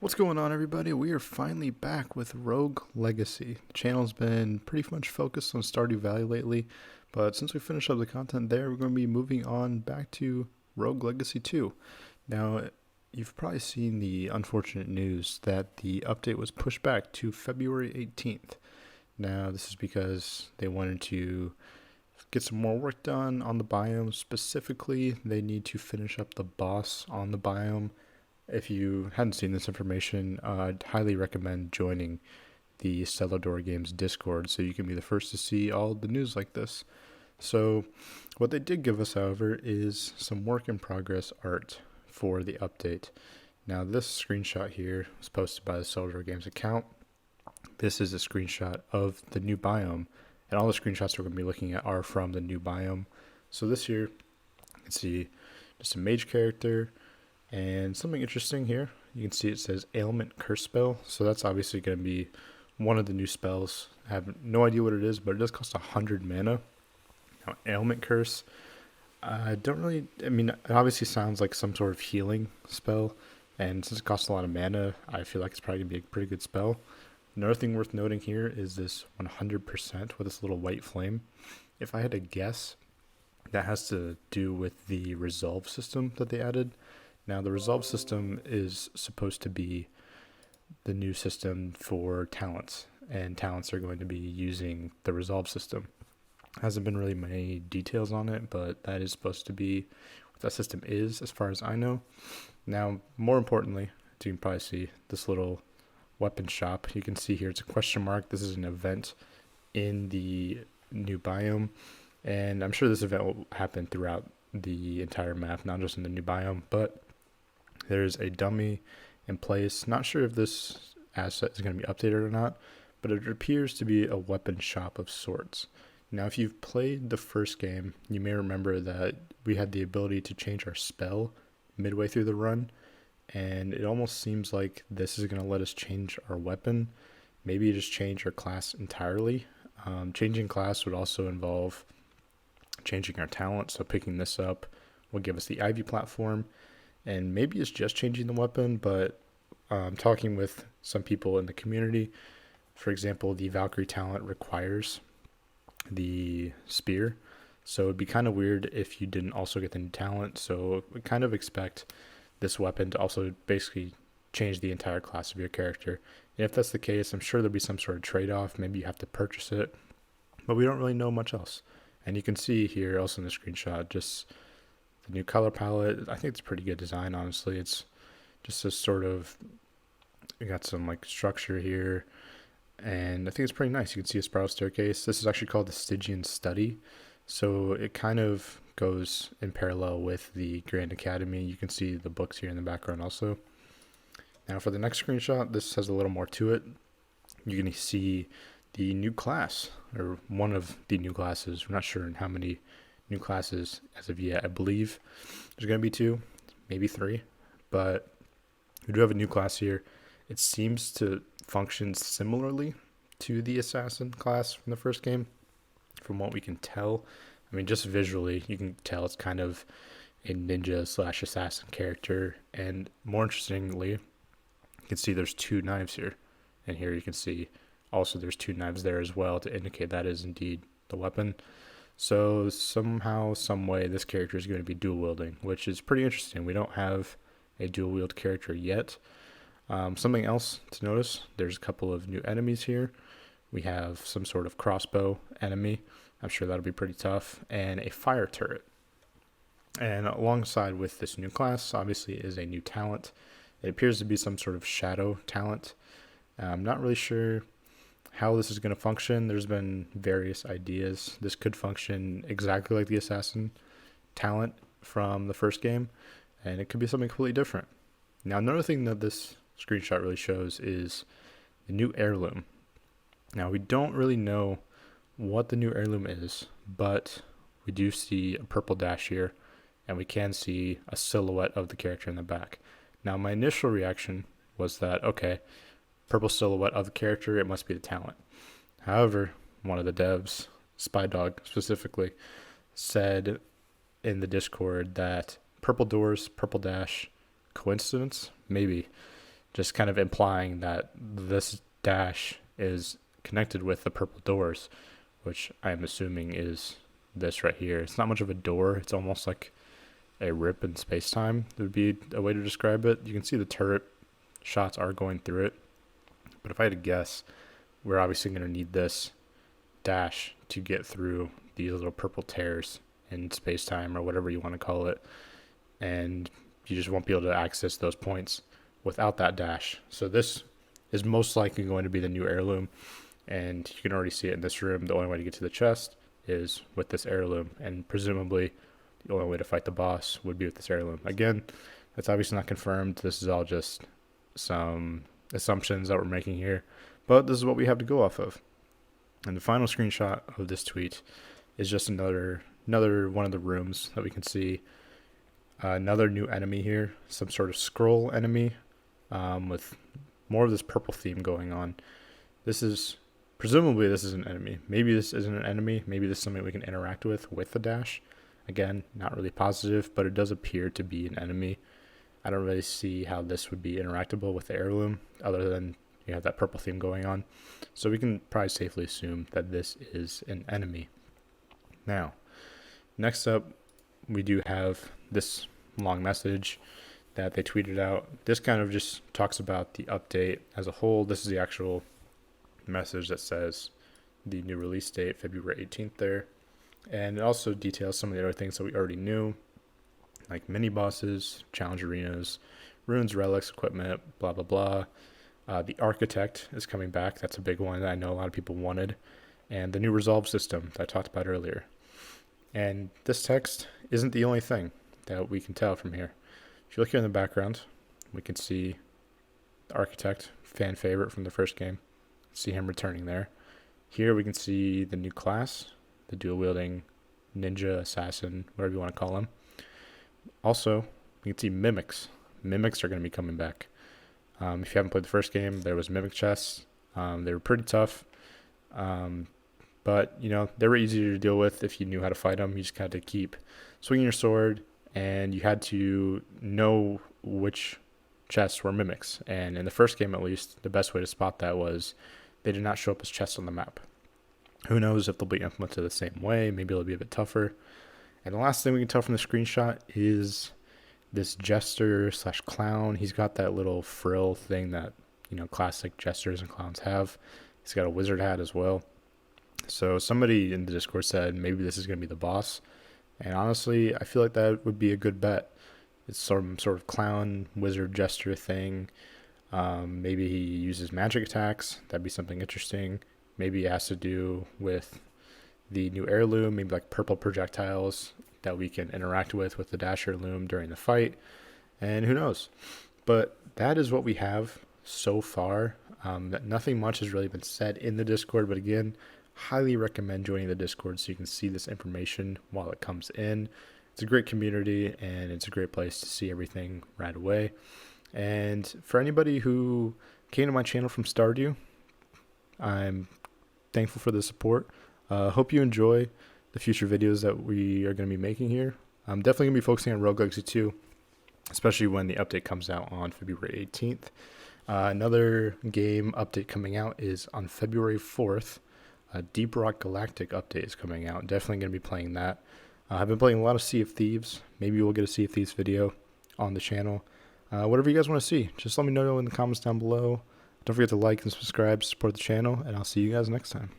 What's going on, everybody? We are finally back with Rogue Legacy. The channel's been pretty much focused on Stardew Valley lately, but since we finished up the content there, we're going to be moving on back to Rogue Legacy 2. Now, you've probably seen the unfortunate news that the update was pushed back to February 18th. Now, this is because they wanted to get some more work done on the biome. Specifically, they need to finish up the boss on the biome. If you hadn't seen this information, I'd highly recommend joining the Celador Games Discord so you can be the first to see all the news like this. So, what they did give us, however, is some work in progress art for the update. Now, this screenshot here was posted by the Celador Games account. This is a screenshot of the new biome, and all the screenshots we're going to be looking at are from the new biome. So, this here, you can see just a mage character. And something interesting here, you can see it says Ailment Curse Spell, so that's obviously going to be one of the new spells. I have no idea what it is, but it does cost 100 mana. Now, Ailment Curse, it obviously sounds like some sort of healing spell, and since it costs a lot of mana, I feel like it's probably going to be a pretty good spell. Another thing worth noting here is this 100% with this little white flame. If I had to guess, that has to do with the resolve system that they added. Now, the resolve system is supposed to be the new system for talents, and talents are going to be using the resolve system. Hasn't been really many details on it, but that is supposed to be what that system is, as far as I know. Now, more importantly, as you can probably see, this little weapon shop, you can see here it's a question mark. This is an event in the new biome, and I'm sure this event will happen throughout the entire map, not just in the new biome, but there's a dummy in place. Not sure if this asset is going to be updated or not, but it appears to be a weapon shop of sorts. Now, if you've played the first game, you may remember that we had the ability to change our spell midway through the run, and it almost seems like this is going to let us change our weapon, maybe just change our class entirely. Changing class would also involve changing our talent, so picking this up will give us the Ivy platform. And maybe it's just changing the weapon, but talking with some people in the community, for example, the Valkyrie talent requires the spear. So it'd be kind of weird if you didn't also get the new talent. So we kind of expect this weapon to also basically change the entire class of your character. And if that's the case, I'm sure there'll be some sort of trade-off. Maybe you have to purchase it, but we don't really know much else. And you can see here also in the screenshot, just the new color palette. I think it's a pretty good design, honestly. It's just a sort of, you got some like structure here, and I think it's pretty nice. You can see a spiral staircase. This is actually called the Stygian Study, so it kind of goes in parallel with the Grand Academy. You can see the books here in the background also. Now for the next screenshot, this has a little more to it. You can see the new class, or one of the new classes. We're not sure in how many new classes as of yet. I believe there's going to be 2, maybe 3, but we do have a new class here. It seems to function similarly to the assassin class from the first game, from what we can tell. I mean, just visually, you can tell it's kind of a ninja/assassin character, and more interestingly, you can see there's 2 knives here, and here you can see also there's 2 knives there as well to indicate that is indeed the weapon. So somehow, some way, this character is going to be dual wielding, which is pretty interesting. We don't have a dual wield character yet. Something else to notice, there's a couple of new enemies here. We have some sort of crossbow enemy. I'm sure that'll be pretty tough, and a fire turret. And alongside with this new class, obviously, is a new talent. It appears to be some sort of shadow talent. I'm not really sure how this is going to function. There's been various ideas. This could function exactly like the assassin talent from the first game, and it could be something completely different. Now, another thing that this screenshot really shows is the new heirloom. Now, we don't really know what the new heirloom is, but we do see a purple dash here, and we can see a silhouette of the character in the back. Now, my initial reaction was that, okay, purple silhouette of the character, it must be the talent. However, one of the devs, Spy Dog specifically, said in the Discord that purple doors, purple dash, coincidence? Maybe. just kind of implying that this dash is connected with the purple doors, which I'm assuming is this right here. It's not much of a door. It's almost like a rip in space-time. It would be a way to describe it. You can see the turret shots are going through it. But if I had to guess, we're obviously going to need this dash to get through these little purple tears in space-time, or whatever you want to call it. And you just won't be able to access those points without that dash. So this is most likely going to be the new heirloom. And you can already see it in this room. The only way to get to the chest is with this heirloom. And presumably, the only way to fight the boss would be with this heirloom. Again, that's obviously not confirmed. This is all just some assumptions that we're making here. But this is what we have to go off of. And the final screenshot of this tweet is just another one of the rooms that we can see. Another new enemy here. Some sort of scroll enemy with more of this purple theme going on. Presumably this is an enemy. Maybe this isn't an enemy. Maybe this is something we can interact with the dash. Again, not really positive, but it does appear to be an enemy. I don't really see how this would be interactable with the heirloom, other than you have that purple theme going on. So we can probably safely assume that this is an enemy. Now, next up, we do have this long message that they tweeted out. This kind of just talks about the update as a whole. This is the actual message that says the new release date, February 18th there. And it also details some of the other things that we already knew, like mini bosses, challenge arenas, runes, relics, equipment, blah, blah, blah. The architect is coming back. That's a big one that I know a lot of people wanted. And the new resolve system that I talked about earlier. And this text isn't the only thing that we can tell from here. If you look here in the background, we can see the architect, fan favorite from the first game. See him returning there. Here we can see the new class, the dual-wielding ninja, assassin, whatever you want to call him. Also, we can see mimics. Mimics are going to be coming back. If you haven't played the first game, there was mimic chests. They were pretty tough. But, they were easier to deal with if you knew how to fight them. You just had to keep swinging your sword, and you had to know which chests were mimics. And in the first game, at least, the best way to spot that was they did not show up as chests on the map. Who knows if they'll be implemented the same way. Maybe it'll be a bit tougher. And the last thing we can tell from the screenshot is this jester / clown. He's got that little frill thing that, classic jesters and clowns have. He's got a wizard hat as well. So somebody in the Discord said maybe this is going to be the boss. And honestly, I feel like that would be a good bet. It's some sort of clown, wizard, jester thing. Maybe he uses magic attacks. That'd be something interesting. Maybe it has to do with the new heirloom, maybe like purple projectiles that we can interact with the dash heirloom during the fight. And who knows? But that is what we have so far. Nothing much has really been said in the Discord, but again, highly recommend joining the Discord so you can see this information while it comes in. It's a great community, and it's a great place to see everything right away. And for anybody who came to my channel from Stardew, I'm thankful for the support. Hope you enjoy the future videos that we are going to be making here. I'm definitely going to be focusing on Rogue Legacy 2, especially when the update comes out on February 18th. Another game update coming out is on February 4th. A Deep Rock Galactic update is coming out. Definitely going to be playing that. I've been playing a lot of Sea of Thieves. Maybe we'll get a Sea of Thieves video on the channel. Whatever you guys want to see, just let me know in the comments down below. Don't forget to like and subscribe to support the channel, and I'll see you guys next time.